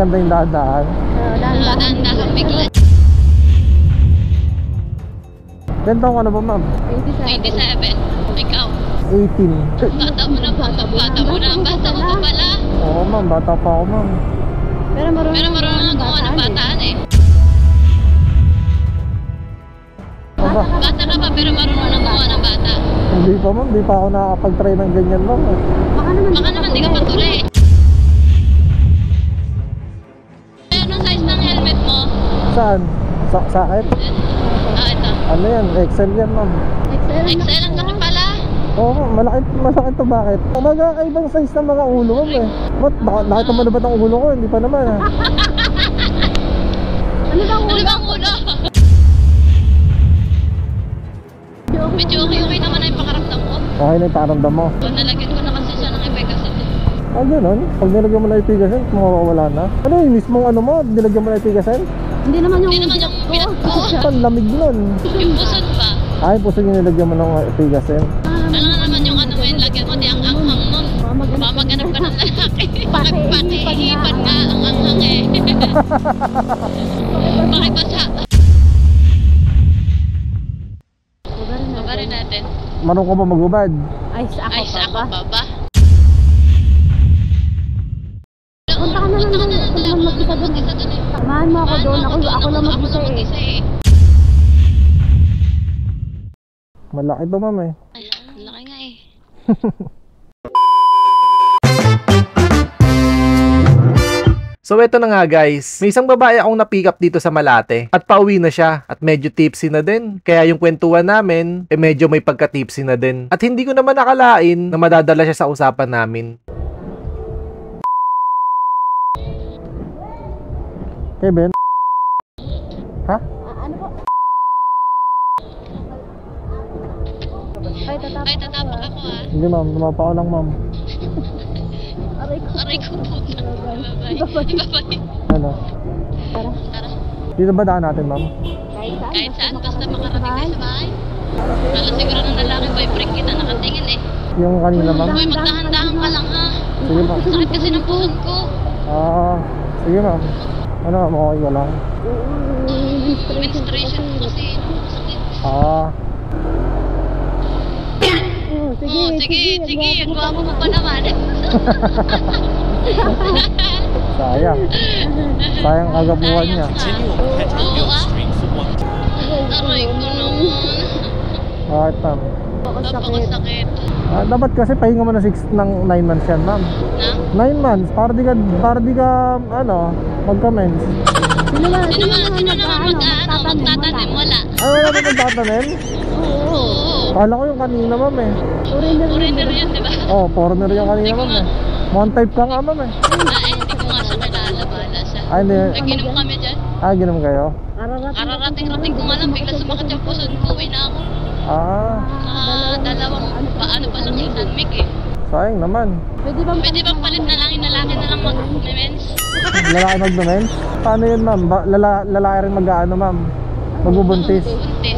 Maganda yung dahan-dahan. Dahan-dahan bigla. Ilan taon ka na ba, ma'am? 27. Ikaw? 18. Bata mo na, bata mo na. Bata mo pa pala. Oo, ma'am. Bata pa ako, ma'am. Pero marunong lang gumawa ng bataan eh. Aba, Bata ka pa pero marunong lang gumawa ng bata. hindi pa, ma'am. Hindi pa ako nakakapag-try ng ganyan, ma'am. Baka naman di ka patuloy. Anong size ng helmet mo? Saan? Sa akin? Ito. Ano yan? XL yan, ma'am. XL ang laki pala. Oo, malaki to. Bakit? Magkakaibang size ng mga ulo, ma'am eh. Ba't? Nakita mo na ba't ang ulo ko? Hindi pa naman ah. Ano bang ulo? Medyo okay naman na yung pakaramdam mo. Okay na yung pakiramdam mo. Nalagyan ko na kasi siya ng Efficacy. Ah, ganun? Pag nilagyan mo na Efficacy, mawawala na. Ano yung mismong ano mo? Nilagyan mo na Efficacy? Hindi naman yung binat ko. Ang lamig nun. Yung puson pa. Ay, puso yung nilagyan mo ng Efficacy. Ano naman yung ano mo yung lagyan mo? Di ang anghang nun. Mamaganap ka ng lalaki. Nagpakihipan nga ang anghang eh. Pakibasa. Babarin natin. Marunong ka ba magubad? Ay, sa ako pa ba? Punta ka na lang doon. Mag-isa doon. Samahan mo ako doon. Ako lang mag-isa eh. Malaki to, ma'am eh. Ay, laki nga eh. So eto na nga guys, may isang babae akong na-pick up dito sa Malate at pauwi na siya at medyo tipsy na din. Kaya yung kwentuhan namin, medyo may pagka-tipsy na din. At hindi ko naman nakalain na madadala siya sa usapan namin. Kevin? Ha? Ano po? Ay, tatapak ako ah. Hindi, ma'am. Tumapa ko lang, ma'am. Aray ko po. Ibabay. Ano? Tara. Dito ba daan natin, ma'am? Kahit saan, basta makarating kayo sa bahay. Kala siguro ng lalaki boyfriend kita nakatingin eh. Yung kanina, ma'am? Uy, magdahan-dahan ka lang ha. Sige, ma'am. Sakit kasi ng puhod ko. Sige, ma'am. Ano, ma'am? Okay ka lang? Menstruation ko kasi. Sakit. Sige. Ang gwapo mo pa naman. Sayang kagapuhan niya. Oo ah. Aray ko naman. Bakit, ma'am? Napakasakit. Dapat kasi pahinga mo na 9 months yan, ma'am. Na? 9 months, para di ka, ano, magka-mens. Sino naman magtatanim? Wala. Ay, wala ba magtatanim? Oo. Kala ko yung kanina, ma'am eh. Foreigner yun, diba? Oh, foreigner yung kanina, ma'am eh. Mon type ka nga, ma'am eh. Hindi ko nga siya kilala. Bahala siya. Ay, hindi. Nag-inom kami dyan. Ginom kayo? Kararating-rating ko nga lang. Bigla sumakit yung puson ko. Uwi na ako. Dalawang paano pa lang yung tanmig eh. Sayang naman. Pwede bang palit na lang? Yung lalaki na lang mag-mens? Lalaki mag-mens? Paano yun, ma'am? Lalaki rin mag-ano, ma'am? Magbubuntis? Buntis.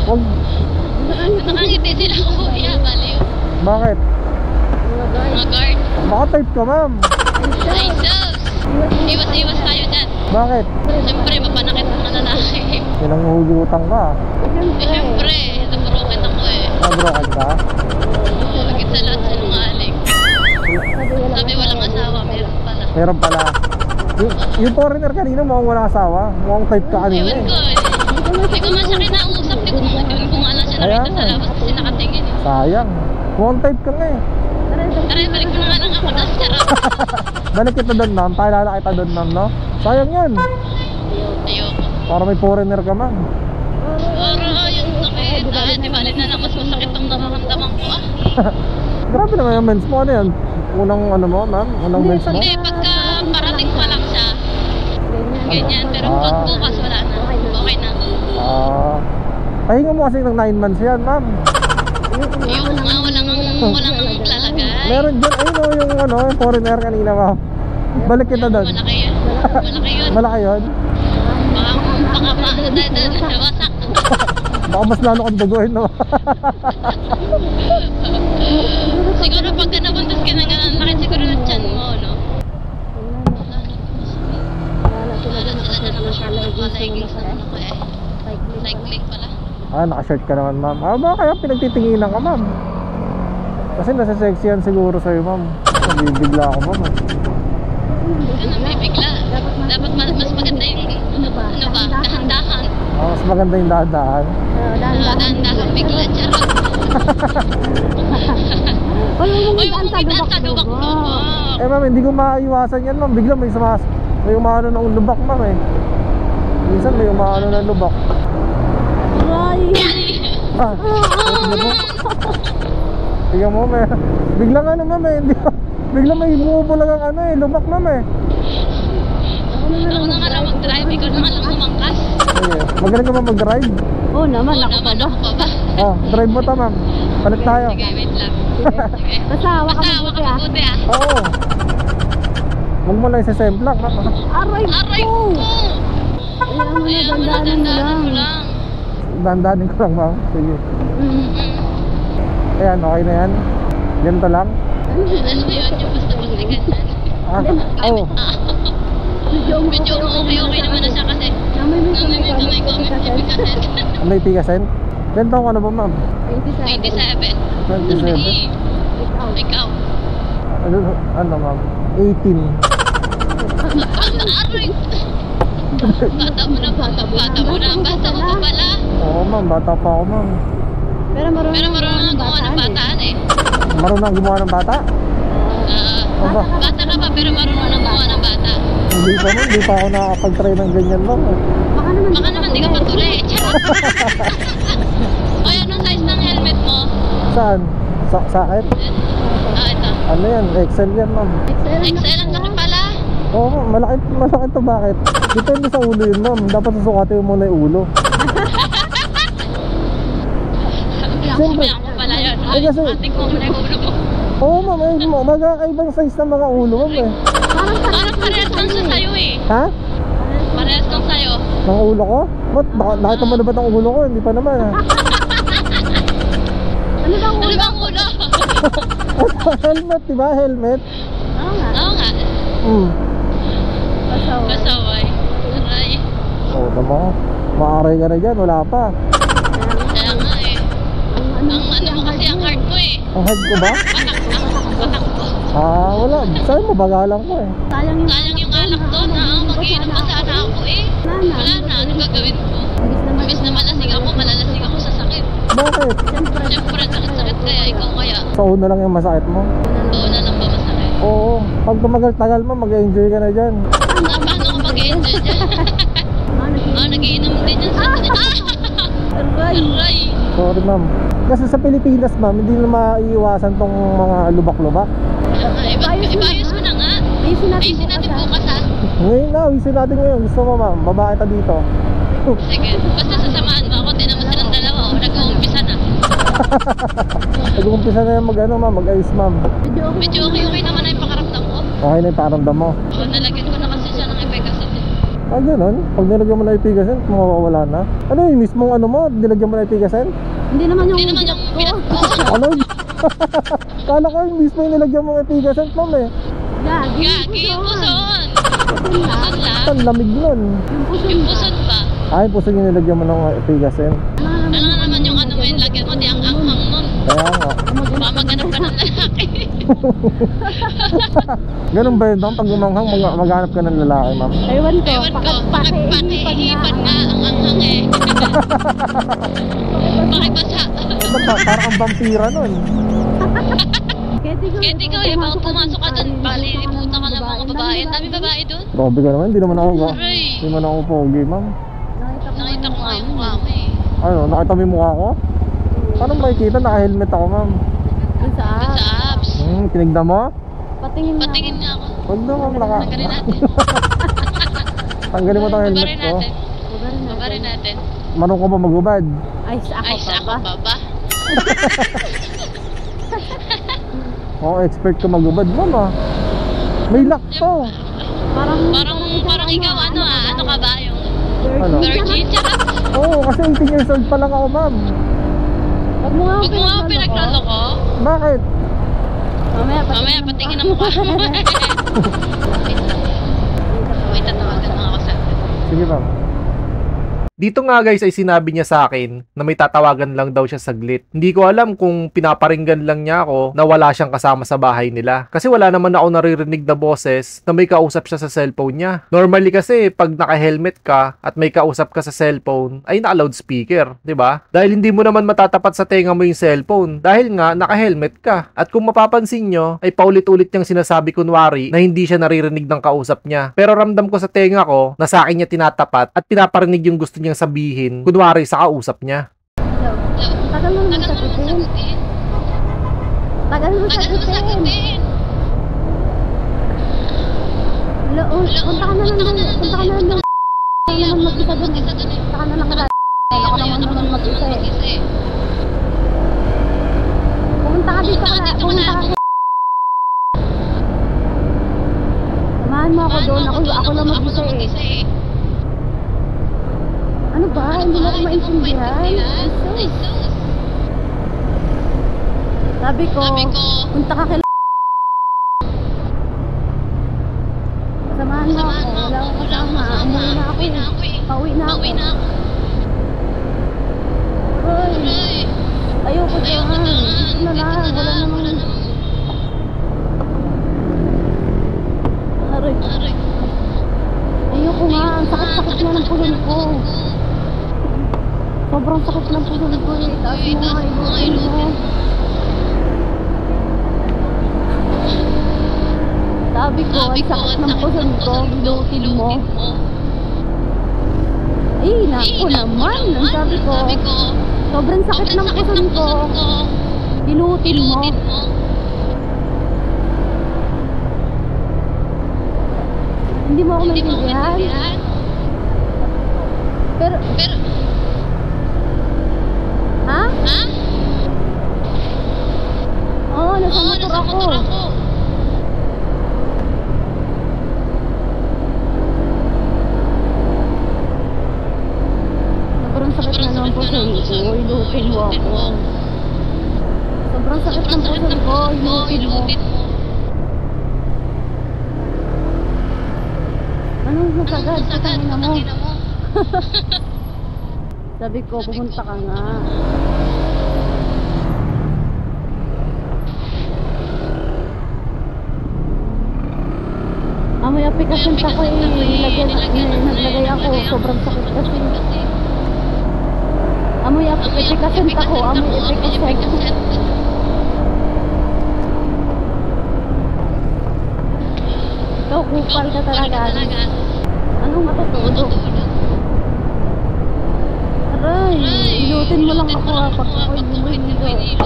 Wag. Nakangiti sila ko. Baliw. Bakit? Mga guard. Baka type ka, ma'am. Ay, sus. Iwas tayo dyan. Bakit? Siyempre, mapanakit mga lalaki. Pinanghugutan ka. Siyempre, nabroken ako eh. Nabroken ka? Oo, higit sa lahat sinungaling. Sabi walang asawa, meron pala. Meron pala. Yung foreigner kanina mukhang walang asawa. Mukhang type ka kanina Ewan eh. ko eh. Hindi ko man siya kinausap. Hindi ko nga lang siya nakita sa labas kasi nakatingin eh. Sayang. Mukhang type ka nga eh. Aray, balik mo na nga lang ako doon. Charot. Balik kita doon, ma'am. Pakilala kita doon, ma'am, no? Sayang yan. Ayoko. Para may foreigner ka, ma'am. Yun sakit. Di balik na lang. Mas masakit ang nararamdaman ko ah. Grabe naman yung mens mo. Ano yan? Unang ano mo, ma'am? Unang mens mo? Hindi, pagka parating pa lang siya. Ganyan. Pero pag bukas wala na. Okay na. Pahinga mo kasi ng 9 months yan, ma'am. Ayoko nga. Walang lalagay. Meron dyan, ayun o, yung ano, yung foreigner kanina, ma'am. Balik kita doon. Malaki yun. Malaki yun. Malaki yun? Baka wasak. Baka mas lalo kang duguin, no? Siguro pagka nabuntas ka ng ganun, laki siguro ng tiyan mo, no? naka-shirt ka naman, ma'am. Ba kaya pinagtitinginan ka, ma'am? Kasi nasa sexy yan siguro sa'yo, ma'am. Nabibigla ako, ma'am. Ganun bibigla. Dapat mas maganda yung ano ba? Dahan-dahan. Mas maganda yung dahan-dahan. Dahan-dahan bigla. Charot. Uy, Uy, ang umigdaan sa lubak-lubak. lubak-lubak. Eh, ma'am, hindi ko maiwasan yan, ma'am. Bigla may umano ng lubak, ma'am, eh. Minsan may umano ng lubak. Ay! Ah, tingnan mo, may biglang ano, ma'am, eh. Biglang may bumubulag ang ano, eh. Lubak, ma'am, eh. Ako na nga lang mag-drive. Ikaw na nga lang umangkas. Sige. Magaling ka ba mag-drive? Oo naman, Oo ako pa naman, ba? ako pa ba? Oh, drive mo ta, ma'am. Palit tayo. Sige, wait lang. Sige. Basta hawak Basta ka hawak mabuti ka ah. mabuti ah. Oo. Huwag mo lang isa-semplak, ma'am. Aray Aray ko! ko! Alam mo na, Kaya mo na, dandanan mo dandanan mo lang. lang. Dandanin ko lang, ma'am. Sige. Mm. Ayan, okay na yan. Ganito lang. Ano yun? Yung basta-basta ganyan. Oh. Medyo okay naman na siya kasi Namoy mo may kaset. May tigasin? Ganito taong ka na ba, ma'am? 27. 27. Ikaw. Ano, ma'am? 18. Aray! Bata mo na pa pala. Oo, ma'am. Bata pa ako, ma'am. Pero marunong Pero marunong gumawa ng bataan eh. Marunong gumawa ng bata? Aba, Bata ka pa pero marunong na gumawa ng bata. hindi pa, ma'am. Hindi pa ako nakakapag-try ng ganyan, ma'am. Baka naman Baka naman di ka patuloy. Charot. Oy, anong size ng helmet mo? Saan? Sakit? Ito. Ano yan? XL yan, ma'am. XL ang laki pala. Oo, ma'am. Malaki to. Bakit? Depende sa ulo yun, ma'am. Dapat susukatin mo muna yung ulo. Siyempre. Kaya ko pala yun. Eh, kasi- Ating mo muna yung ulo mo. Oo, ma'am. Magkakaibang size ng mga ulo, ma'am, eh. Parang parehas lang siya sa'yo eh. Ha? Parehas lang sa'yo. Ng ulo ko? Ba't? Nakita mo na ba't ang ulo ko? Hindi pa naman, ha? Ano bang Ano bang ulo? Helmet, diba? Helmet. Oo nga. Oo nga. Basaw. Kasaway. Aray. Oo, tama. Maaray ka na dyan. Wala pa. Kaya nga eh. Ang ano mo kasi ang heart mo eh. Ang head ko ba? Batak ko. Wala. Sa'yo mo, bagalang ko, eh. Sayang yung Sayang yung alak doon na mag-iinom pa sana ako eh. Wala na. Ano gagawin ko? Imbis na malasing ako, malalasing ako sa sakit. Bakit? Siyempre, sakit-sakit kaya. Ikaw kaya. Sa uno lang yung masakit mo? Oo na lang ba masakit? Oo. Pag tumagal-tagal mo, mag-enjoy ka na dyan. Paano ako mag-enjoy dyan? Nagiinom din yan sa akin. Aray! Sorry, ma'am. Kasi sa Pilipinas, ma'am, hindi na maiiwasan tong mga lubak-lubak. Ibayos mo na nga. Ayusin natin bukas ha. Ngayon na, wisin natin ngayon. Gusto mo, ma'am, babae ta dito. Sige. Basta sasamahan mo ako. Tinan mo silang dalawa. Nag-uumpisa na. Nag-uumpisa na yan ma'am, mag-ayos, ma'am. Medyo okay naman na yung pakaramdam ko. Okay na yung pakiramdam mo. Oo, nalagyan ko na kasi siya ng Epegasin. Ganun. Pag nilagyan mo na ipigasin, mawawala na. Ano yung mismong ano mo, nilagyan mo na ipigasin? Hindi naman yung pinat ko. Ano? Kala ko yung mismo yung nilagyan mo ipigasin, ma'am, eh. Gagi, yung puson. Puson lang. Ang lamig nun. Yung puson ba? Ay, puso yung nilagyan mo ng ipigasin. Ano nga naman yung ano mo yung lagyan mo? Di ang anghang nun. Kaya nga. Mamaganap ka ng lalaki. Ganun ba yun, ma'am? Pag gumanghang, maghanap ka ng lalaki, ma'am? Ewan ko. Ewan ko. Pakihipan nga ang anghang eh. Pakibasa. Parang ang vampira nun. Kahit ikaw eh, baka pumasok ka dun, paliliputan ka ng mga babae. Ang dami babae dun. Grabe ka naman, hindi naman ako Aray. Hindi naman ako pogi, ma'am. Nakita ko nga yung mukha mo eh. Ano, nakita mo yung mukha ko? Paano makikita? Naka-helmet ako, ma'am. Dun sa Dun sa apps. Tinignan mo? Patingin na. Patingin nga ako. Huwag na, ma'am. Tanggalin natin. Tanggalin mo itong helmet Babarin ko. natin. Babarin natin. Marunong ka ba magubad? Ay, sa Ay, sa ako pa ba? Oo, expert ka magubad, ma'am, ah. May lock to. Parang ikaw ano ano ka ba? Yung Ano? virgin? Charot. Oo, kasi 18 years old pa lang ako, ma'am. Wag mo nga Huwag mo nga pinaglalo ko. Bakit? Mamaya patingin ang mukha mo. Wait lang. Wait, tatawagan mo ako sa Sige, ma'am. Dito nga guys ay sinabi niya sa akin na may tatawagan lang daw siya saglit. Hindi ko alam kung pinaparinggan lang niya ako na wala siyang kasama sa bahay nila. Kasi wala naman ako naririnig na boses na may kausap siya sa cellphone niya. Normally kasi pag naka-helmet ka at may kausap ka sa cellphone ay naka-loudspeaker, 'di ba? Dahil hindi mo naman matatapat sa tenga mo yung cellphone dahil nga naka-helmet ka. At kung mapapansin nyo ay paulit-ulit niyang sinasabi kunwari na hindi siya naririnig ng kausap niya. Pero ramdam ko sa tenga ko na sa akin niya tinatapat at pinaparinig yung gusto niyang sabihin kunwari sa kausap niya. Tagal mo naman sagutin. Tagal mo sagutin. Punta ka na lang doon. Punta ka na lang doon. Ayaw naman mag-isa doon. Punta ka na lang doon. Ayaw naman mag-isa eh. Pumunta ka dito ka. Pumunta ka. Samahan mo ako doon. Ako lang mag-isa eh. Ano ba? Hindi mo ako maintindihan. Sabi ko, punta ka kay samahan mo ako. Wala akong kasama. Umuwi na ako eh. Pauwi na ako. Uy, ayoko dyan. Ito na lang. Wala namang... Aray. Ayoko nga. Ang sakit-sakit nga ng pulon ko. Sobrang sakit ng pulon ko eh. Taas mo nga ilutin mo. Sabi ko, ang sakit ng pulon ko. Ilutin mo. Ay, naku naman. Ang sabi ko, sobrang sakit ng pulon ko. Ilutin mo. Hindi mo ako maintindihan. Pero ha? Oo, nasa motor ako. Sobrang sakit na ng puson ko. Ilutin mo ako. Sobrang sakit ng puson ko. Ilutin mo. Anong nasagad sa kanina mo? Sabi ko, pumunta ka nga. Amoy application pa ko eh. Naglagay ako. Sobrang sakit kasi. Amoy application pa ko. Amoy application. Ikaw, kupal ka talaga. Anong matutulog? Aray, ilutin mo lang ako ha. Pag ako'y bumilot.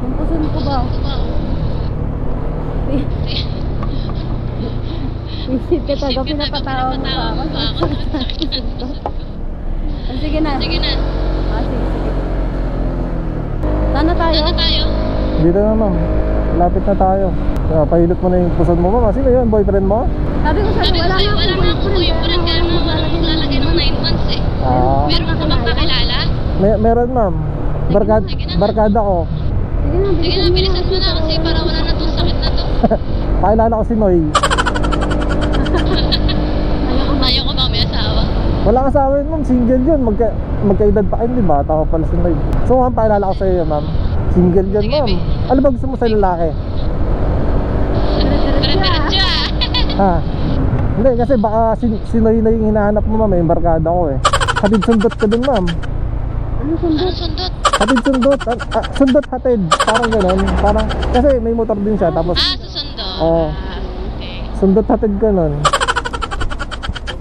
Kumpusin ko ba? Isip ka talaga, pinapatawa mo pa ako. Sige na. Sige. Saan na tayo? Dito na ma'am. Lapit na tayo. Pahilot mo na yung puson mo ma'am. Sino yun? Boyfriend mo? Sabi ko sa'yo, wala na akong boyfriend. Kaya maglalagay ng 9 months eh. Meron ka bang kakilala? Meron ma'am. Barkada ko. Sige na, bilisan mo na kasi para wala na itong sakit na to. Pakilala ko si Noy. Ayaw ko ba may asawa? Wala asawa yun ma'am. Single yun. Magkaedad pa kayo, di ba? Tama pala si Noy. So ma'am, pakilala ko sa'yo ma'am. Single yun ma'am. Ano ba gusto mo sa lalaki? Diretso. Ha? Hindi, kasi baka si Noy na yung hinahanap mo ma'am. Yung barkada ko eh. Hatid sundot ka dun ma'am. Ano sundot? Hatid sundot. Sundot hatid. Parang gano'n. Parang, kasi may motor din siya. Tapos, susundot. Oo. Okay. Sundot hatid ka nun.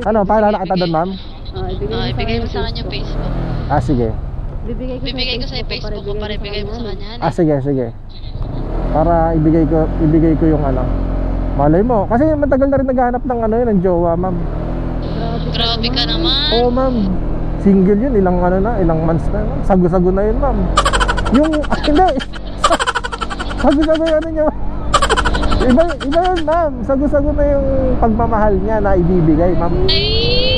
Ano, pakilala kita dun ma'am? Ibigay mo sa kanya yung Facebook. Sige. Bibigay ko sa Facebook ko para ibigay mo sa kanya. Sige. Para ibigay ko yung ano. Malay mo. Kasi matagal na rin naghahanap ng ano yun, ng jowa ma'am. Grabe ka naman. Oo ma'am. Single yun, ilang months na ma'am. Sago-sago na yun ma'am. Yung, hindi. Sago-sago yung ano nyo. Iba yun ma'am. Sago-sago na yung pagmamahal niya na ibibigay ma'am.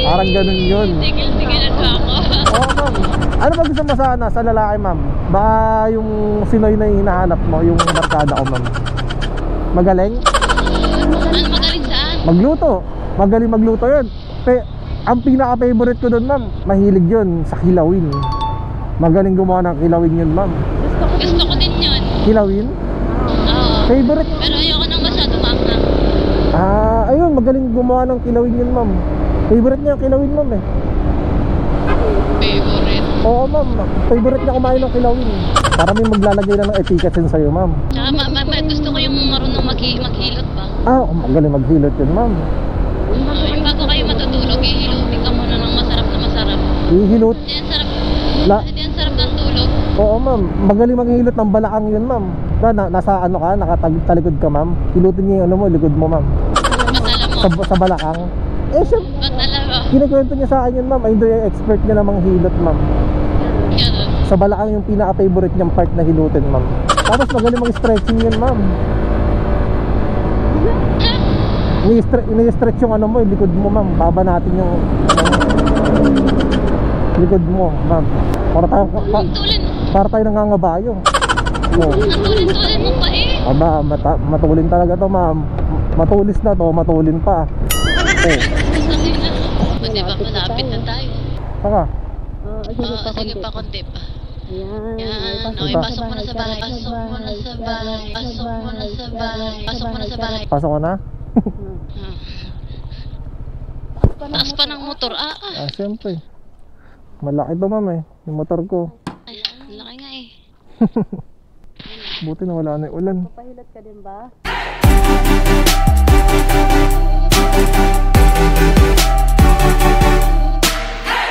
Parang ganun yun. Tigil-tigilan ba ako? Oo ma'am. Ano ba gusto mo sa lalaki ma'am? Baka yung Sinoy na yung hinahanap mo, yung barkada ko ma'am. Magaling? Ano magaling saan? Magluto. Magaling magluto yun. Ang pinaka-favorite ko doon, ma'am, mahilig yun sa kilawin. Magaling gumawa ng kilawin yun, ma'am. Gusto ko din yun. Kilawin? Oo. Favorite? Pero ayoko nang masyado maanghang. Ayun, magaling gumawa ng kilawin yun, ma'am. Favorite niya yung kilawin, ma'am eh. Favorite. Oo, ma'am. Favorite niya kumain ng kilawin. Para may maglalagay na ng etiquette yun sa'yo, ma'am. Tsaka gusto ko yung marunong maghilot ba? Magaling maghilot yun, ma'am. Yung bago kayo matutulog, ihilutin ka muna ng masarap na masarap. Ihilot. Hindi yan sarap. La- Hindi yan sarap ng tulog. Oo, ma'am. Magaling maghilot ng balakang yun, ma'am. Nasa ano ka, nakatalikod ka, ma'am. Hilutin niya yung ano mo, likod mo, ma'am. Ba't alam mo? Sa balakang. Siya, Ba't alam mo? kinikwento niya sa akin yun, ma'am. Ay, doon yung expert niya namang hilot, ma'am. Yan. Sa balakang yung pinaka-favorite niyang part na hilutin, ma'am. Tapos magaling mag-stretching yun, ma'am. Ini-stretch yung ano mo, yung likod mo, ma'am. Baba natin yung likod mo, ma'am. Para tayo nangangabayo. Oh. Ang tulin-tulin mo pa eh. Aba, matulin talaga to, ma'am. Matulis na to, matulin pa. Kasi ba malapit na tayo? Saka, Sige pa, konti pa. Yan. Okay, Ito. pasok mo na sa bahay. Pasok mo na sa bahay. Pasok mo na sa bahay. Pasok mo na sa bahay. pasok ko na. Taas pa ng motor. Siyempre. Malaki to, ma'am eh. Yung motor ko. Ay, laki nga eh. Buti na wala na yung ulan. Papahilot ka din ba?